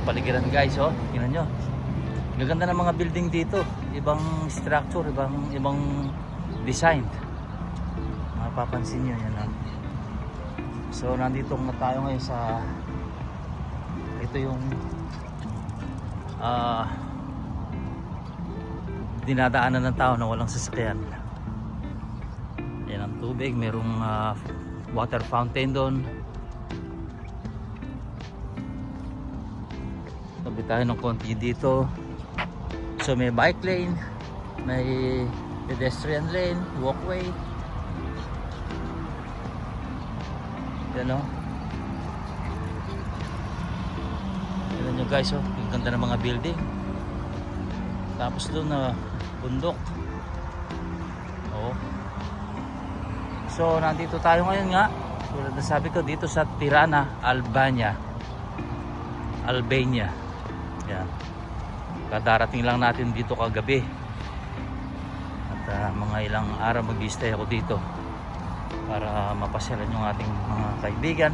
paligiran guys, oh. Tingnan nyo. Gaganda ng mga building dito. Ibang structure, ibang design. Mapapansin nyo yan, oh. So nandito na tayo ngayon sa ito yung dinadaanan ng tao na walang sasakyan. Yan ang tubig, merong water fountain doon. Tabi tayo ng konti dito. So may bike lane, may pedestrian lane, walkway. Yan o. Yan nyo guys, oh. Yung ganda ng mga building. Tapos doon na bundok. Oh. So nandito tayo ngayon nga. Tulad na sabi ko, dito sa Tirana, Albania. Yan. Kadarating lang natin dito kagabi. At mga ilang araw mag-stay ako dito para mapasyalan yung ating mga kaibigan,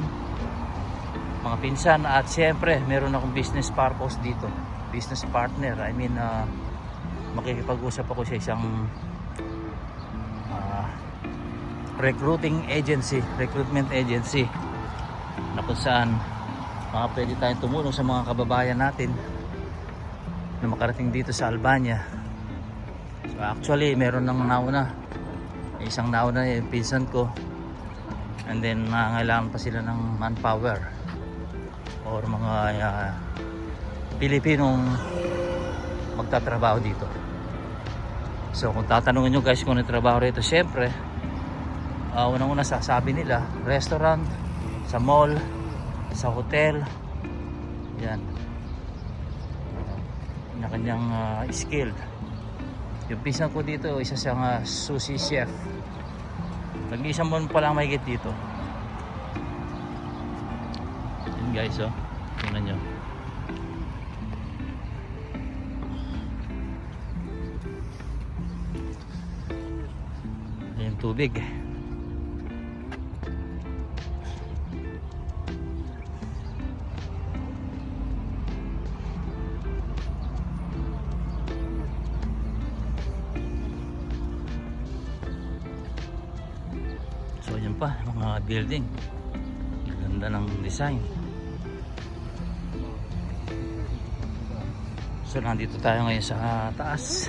mga pinsan, at siyempre meron akong business purpose dito, business partner. I mean makikipag-usap ako sa isang recruitment agency na kung saan pwede tayong tumulong sa mga kababayan natin na makarating dito sa Albania. So actually meron nang nauna, isang nauna yung pinsan ko, and then nangailangan pa sila ng manpower or mga Pilipinong magtatrabaho dito. So kung tatanungin nyo guys kung ano trabaho rito, syempre unang-una sasabi nila restaurant, sa mall, sa hotel. Yan na kanyang skill. Yung pinsan ko dito, isa siyang sushi chef. Nag-isang buwan pa lang mahigit dito. Yan guys, oh. Tingnan nyo. Yan yung tubig. So yan pa, mga building. Ganda ng design. So nandito tayo ngayon sa taas.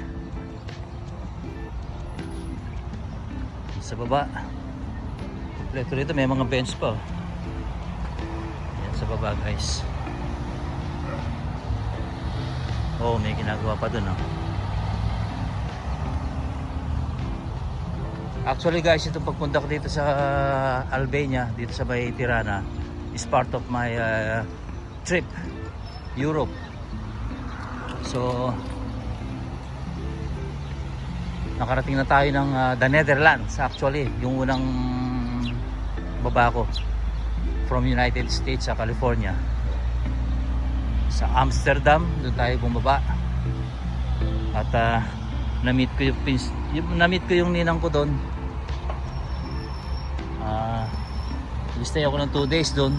Sa baba kompleto rito, may mga bench pa. Yan sa baba guys. Oh, may ginagawa pa dun, oh. Actually guys, itong pagpunta ko dito sa Albania, dito sa may Tirana, is part of my trip Europe. So nakarating na tayo ng the Netherlands. Actually yung unang baba ko from United States sa California, sa Amsterdam, doon tayo bumaba. At na-meet ko yung ninang ko doon. Stay ako ng 2 days doon.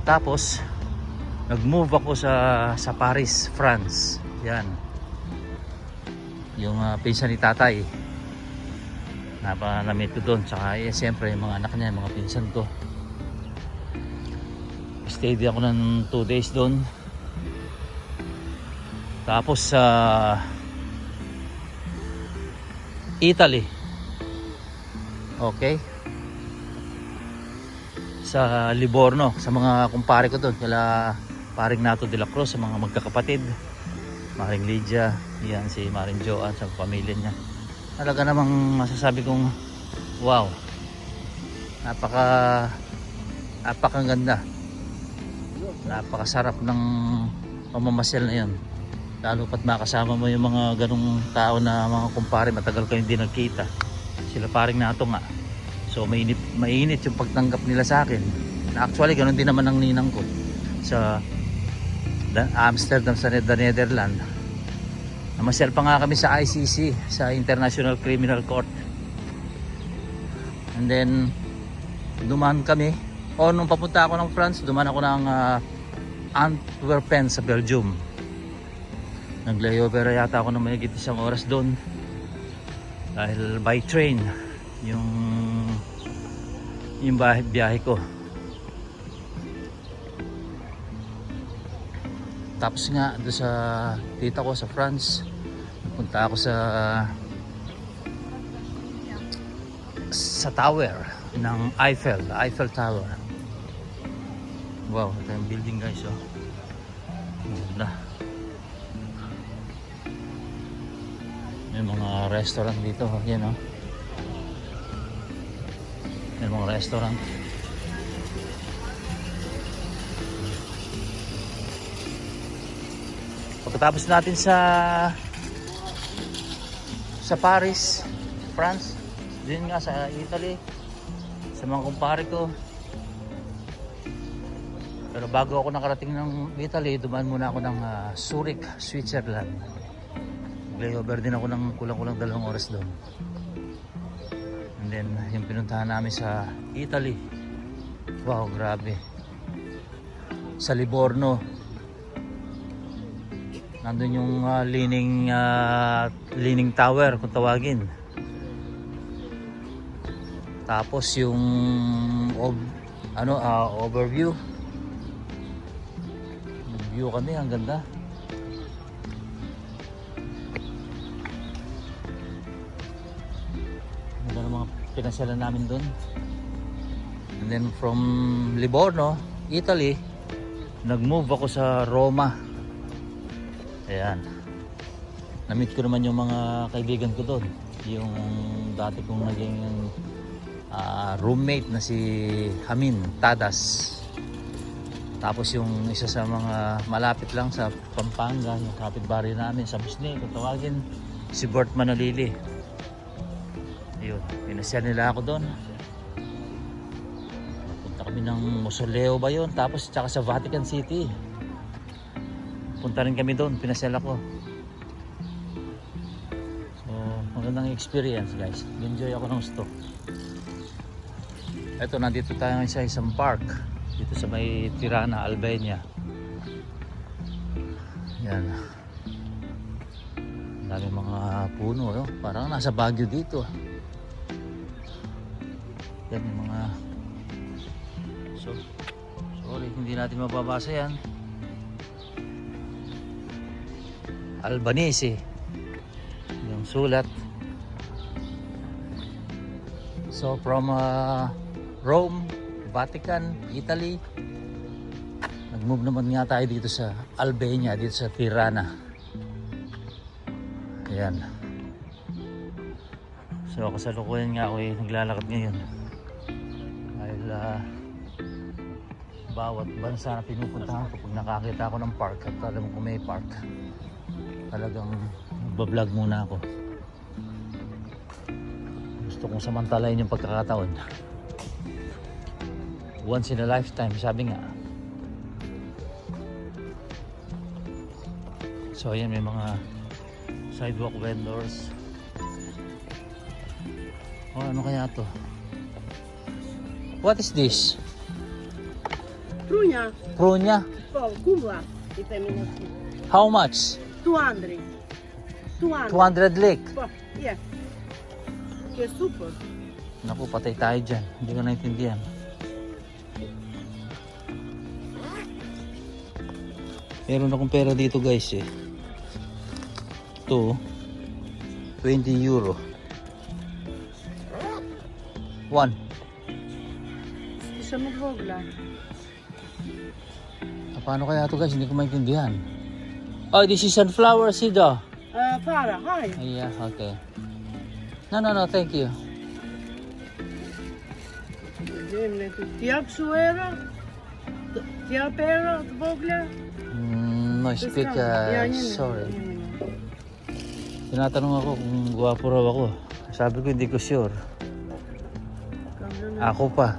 Tapos nag-move ako sa Paris, France. Yan. Yung pinsan ni tatay, na-meet ko doon. Tsaka siyempre yung mga anak niya, mga pinsan ko. Stay din ako ng 2 days doon. Tapos sa Italy. Okay. Sa Livorno, sa mga kumpare ko doon, kala paring Nato de la Cruz, sa mga magkakapatid, Maring Lydia, yan si Maring Joan, sa pamilya niya. Talaga namang masasabi kong wow, napakaganda, napakasarap ng pamamasyal na yun. Lalo pat makasama mo yung mga ganong tao na mga kumpare, matagal kayo hindi nagkita. Sila paring Nato nga. So mainit yung pagtanggap nila sa akin. Actually ganoon din naman ang ninang ko sa Amsterdam, sa Netherlands. Namasyal pa nga kami sa ICC, sa International Criminal Court. And then dumaan kami O nung papunta ako ng France, duman ako ng Antwerpen sa Belgium. Nag-layover yata ako ng mahigit 1 oras doon. Dahil by train yung biyahe ko. Tapos nga doon sa tita ko sa France, punta ako sa tower ng Eiffel Tower. Wow, ito yung building guys, oh. Ganda. May mga restaurant dito, oh. Yan, oh. May mga restaurant. Pagkatapos natin sa Paris, France, din nga sa Italy, sa mga kumpare ko. Pero bago ako nakarating ng Italy, dumaan muna ako ng Zurich, Switzerland. Layover din ako ng kulang-kulang 2 oras doon. And then yung pinuntahan namin sa Italy, wow, grabe. Sa Livorno, nandun yung Leaning Tower kung tawagin. Tapos yung overview. View kami, ang ganda. Ganda ng mga pinasyalan namin doon. And then from Livorno, Italy, nag-move ako sa Roma. Ayan. Na-meet ko naman yung mga kaibigan ko doon. Yung dati kong naging roommate na si Hamin Tadas. Tapos yung isa sa mga malapit lang sa Pampanga, yung kapitbahay namin sa Bisni, kung tawagin, si Bert Manalili. Ayun, pinasya nila ako doon. Punta kami ng Mausoleo ba yun? Tapos tsaka sa Vatican City. Punta rin kami doon, pinasyal ako. So, magandang experience guys. Enjoy ako ng gusto. Eto, nandito tayo sa isang park. Dito sa may Tirana, Albania. Yan. Ang dami mga puno, no? Parang nasa Baguio dito. Yan yung mga... So, sorry, hindi natin mababasa yan. Albanese. Yung sulat. So, from Rome, Vatican, Italy. Nag-move naman nga tayo dito sa Albania, dito sa Tirana. Ayan. So kasalukuyan nga ako naglalakad ngayon. Dahil bawat bansa na pinupuntahan ko, pag nakakita ako ng park at alam ko may park, talagang magbablog muna ako. Gusto kong samantalayin yung pagkakataon. Once in a lifetime, sabi nga. So ayan, may mga sidewalk vendors. Oh, ano kaya to? What is this? Prunya. Prunya? Oh, Cuba. How much? 200. 200 lek. Oh, yeah. Che super. Naku, patay tayo dyan. Hindi ko naintindihan. Meron akong pera dito guys eh. Ito, 20 euro. 1. Isa magvogla. Paano kaya ito guys? Hindi ko maintindihan. Oh, this is sunflower seed oh. Fara, hi. Yeah, okay. No, thank you. Tijak suera? Tijak pera, vogla? No, speak, sorry. Tinatanong ako kung guwapo raw ako. Sabi ko hindi ko sure. Ako pa.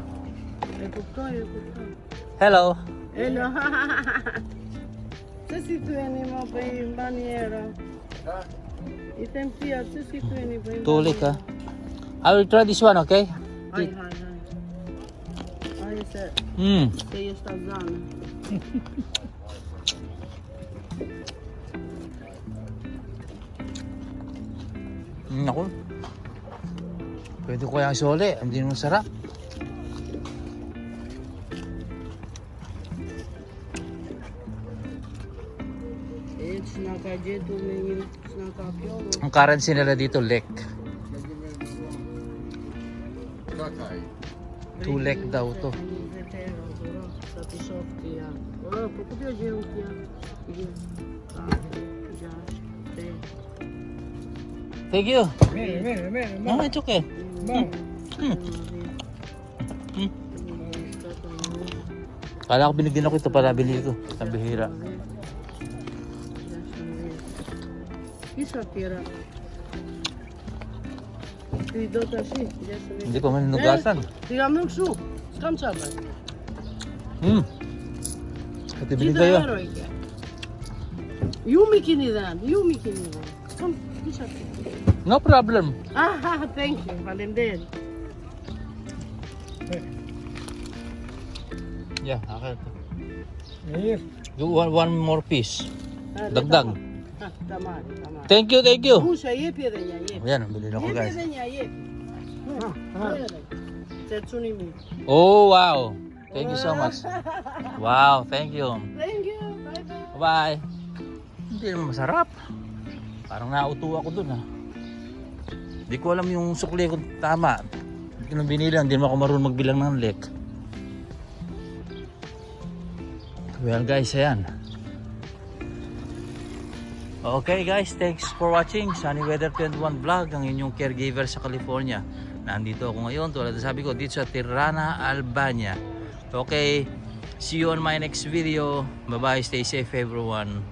Hello. Hello. Se si tu anima pa in baniera? Item pia, se si tu anima pa in Tulik ha. I will try this one, okay? Hi. Ay, se esta zona. Naku. Pwede ko kaya isole. Hindi naman sarap. Snaka jetu menyu, snaka piolo. Ang currency nila dito, lek. 2 lek daw to. Thank you. No, it's okay. Kala ko binigyan ako ito para binili ko. Ang bihira. Isa tira. Hindi pa man hinugasan. Tignan su. Kam sabay. Ito binigay yun. Yumi kinidan. Kom, isa. No problem. Ah, thank you. Valenden. Yeah, okay. You want one more piece. Dagdag. Tama. Thank you. Pusa, yepi da nya, yepi. Ayan, bili na ako guys. Yepi da nya, yepi. Tetsuni mi. Oh, wow. Thank you so much. Wow, thank you. Thank you. Bye-bye. Bye. Hindi naman masarap. Parang nauto ako dun ha. Hindi ko alam yung sukli kung tama. Hindi ko nang binilang. Hindi naman ako marunong magbilang ng lek. Well guys, ayan. Okay guys, thanks for watching Sunny Weather 21 Vlog, ang inyong caregiver sa California. Nandito ako ngayon, tulad na sabi ko, dito sa Tirana, Albania. Okay, see you on my next video. Bye bye, stay safe everyone.